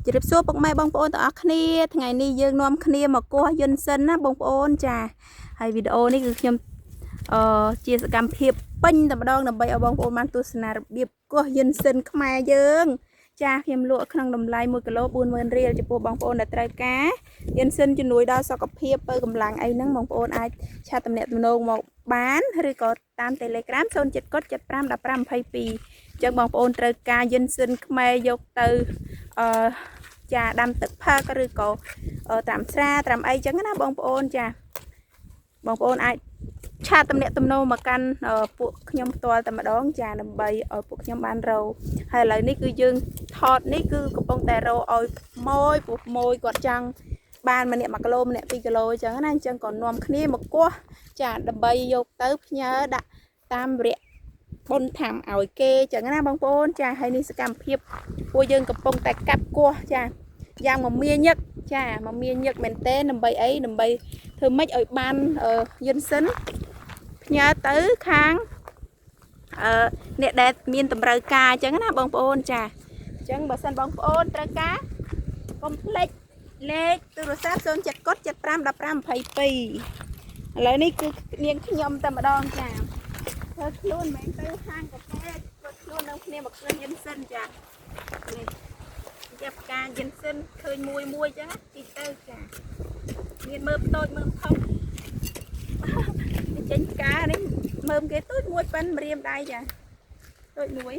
ជម្រាបសួរពុកម៉ែបងប្អូនទាំងអស់គ្នាថ្ងៃនេះយើងនាំគ្នាមកគោះយន្តសិនណាបងប្អូនចាហើយវីដេអូនេះគឺខ្ញុំជាសកម្មភាពពេញតែម្ដងដើម្បីឲ្យបងប្អូនបានទស្សនារបៀបគោះយន្តសិនខ្មែរយើងចាខ្ញុំលក់ក្នុងតម្លៃ1គីឡូ 40,000 រៀលចំពោះបងប្អូនដែលត្រូវការយន្តសិនជំនួយដល់សុខភាពបើកម្លាំងអីហ្នឹងបងប្អូនអាចឆាតតំណែងទំនងមកបានឬក៏តាម Telegram 070751522ចឹងបងប្អូនត្រូវការយន្តសិនខ្មែរយកទៅចាដាំទឹកផឹកឬក៏ត្រាំស្រាត្រាំអីចឹងណាបងប្អូនចាបងប្អូនអាចឆាតតំណែងទំនោរមកកាន់ពួកខ្ញុំផ្ទាល់តែម្ដងចាដើម្បីឲ្យពួកខ្ញុំបានរោហើយឥឡូវនេះគឺយើងថតនេះគឺកំពុងតែរោឲ្យម៉ួយព្រោះម៉ួយគាត់ចង់បានម្នាក់1គីឡូម្នាក់2គីឡូអញ្ចឹងណាអញ្ចឹងក៏នាំគ្នាមកគោះចាដើម្បីយកទៅផ្ញើដាក់តាមរយៈបុណ្យធម្មឲ្យគេអញ្ចឹងណាបងប្អូនចាហើយនេះសកម្មភាពពួកយើងកំពុងតែកាប់គោះចាយ៉ាងមមាញឹកចាមមាញឹកមែនតើដើម្បីអីដើម្បីធ្វើម៉េចឲ្យបានយន្តសិនផ្ញើទៅខាងអ្នកដែលមានតម្រូវការអញ្ចឹងណាបងប្អូនចាអញ្ចឹងបើសិនបងប្អូនត្រូវការកុំភ្លេចលេខទូរស័ព្ទ070751522ឥឡូវនេះគឺនាងខ្ញុំតែម្ដងចាធ្វើខ្លួនមិនមែនទៅហាងកាហ្វេធ្វើខ្លួននៅគ្នាមកគ្រឿងយន្តសិនចានេះចាប់ការយន្តសិនឃើញមួយអញ្ចឹងទីទៅចាមានមើលតូចមើលធំចេញការនេះមើលគេតូចមួយប៉ិនម្រាមដៃចាតូចមួយ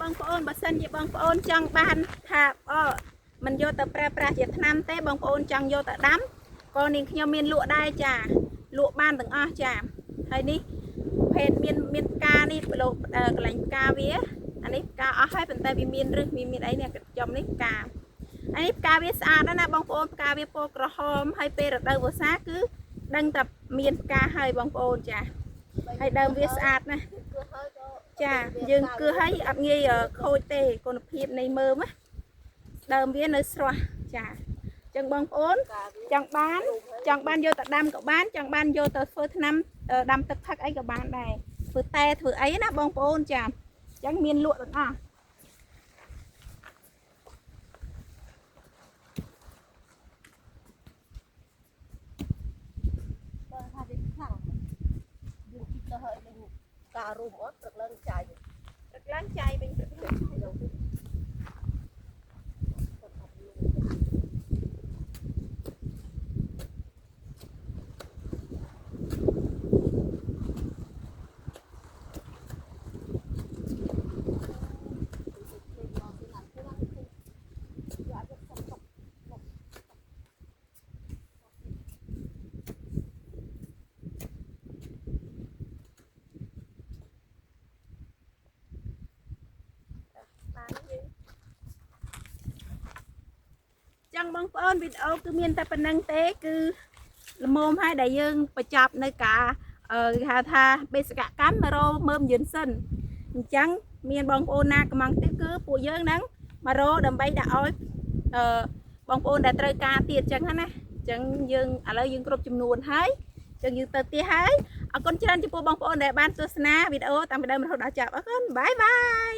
បងប្អូនបើសិនជាបងប្អូនចង់បានថាមិនយកទៅប្រើប្រាស់ជាថ្នាំទេបងប្អូនចង់យកទៅដាំក៏នាងខ្ញុំមានលក់ដែរចាលក់បានទាំងអស់ចាហើយនេះភេទមានផ្កានេះកន្លែងផ្កាវាអានេះផ្កាអស់ហើយប៉ុន្តែវាមានរឹសមានអីនេះចំនេះផ្កាអានេះផ្កាវាស្អាតណាស់បងប្អូនផ្កាវាពណ៌ក្រហមហើយពេលរដូវវស្សាគឺដឹងតែមានផ្កាហើយបងប្អូនចាហើយដើមវាស្អាតណាស់ចាយើងគឺឲ្យអត់ងាយខូចទេគុណភាពនៃមើមណាដើមវានៅស្រស់ចាអញ្ចឹងបងប្អូនចង់បានយកទៅដាំក៏បានចង់បានយកទៅធ្វើថ្នាំដាំទឹកផឹកអីក៏បានដែរធ្វើតែធ្វើអីណាបងប្អូនចាអញ្ចឹងមានលក់ទាំងអស់ការរួមអត់ព្រឹកឡើងចាយវិញព្រឹកឡើងចឹងបងប្អូនវីដេអូគឺមានតែប៉ុណ្្នឹងទេគឺល្មមហើយដែលយើងបញ្ចប់នៅការគេហៅថាបេសកកម្មរោមើមយន្តសិនអញ្ចឹងមានបងប្អូនណាកំងទៀតគឺពួកយើងនឹងមករោដើម្បីដាក់ឲ្យបងប្អូនដែលត្រូវការទៀតអញ្ចឹងណាអញ្ចឹងយើងឥឡូវយើងគ្រប់ចំនួនហើយអញ្ចឹងយើងទៅទៀតហើយអរគុណច្រើនចំពោះបងប្អូនដែលបានទស្សនាវីដេអូតាំងពីដើមរហូតដល់ចប់អរគុណបាយបាយ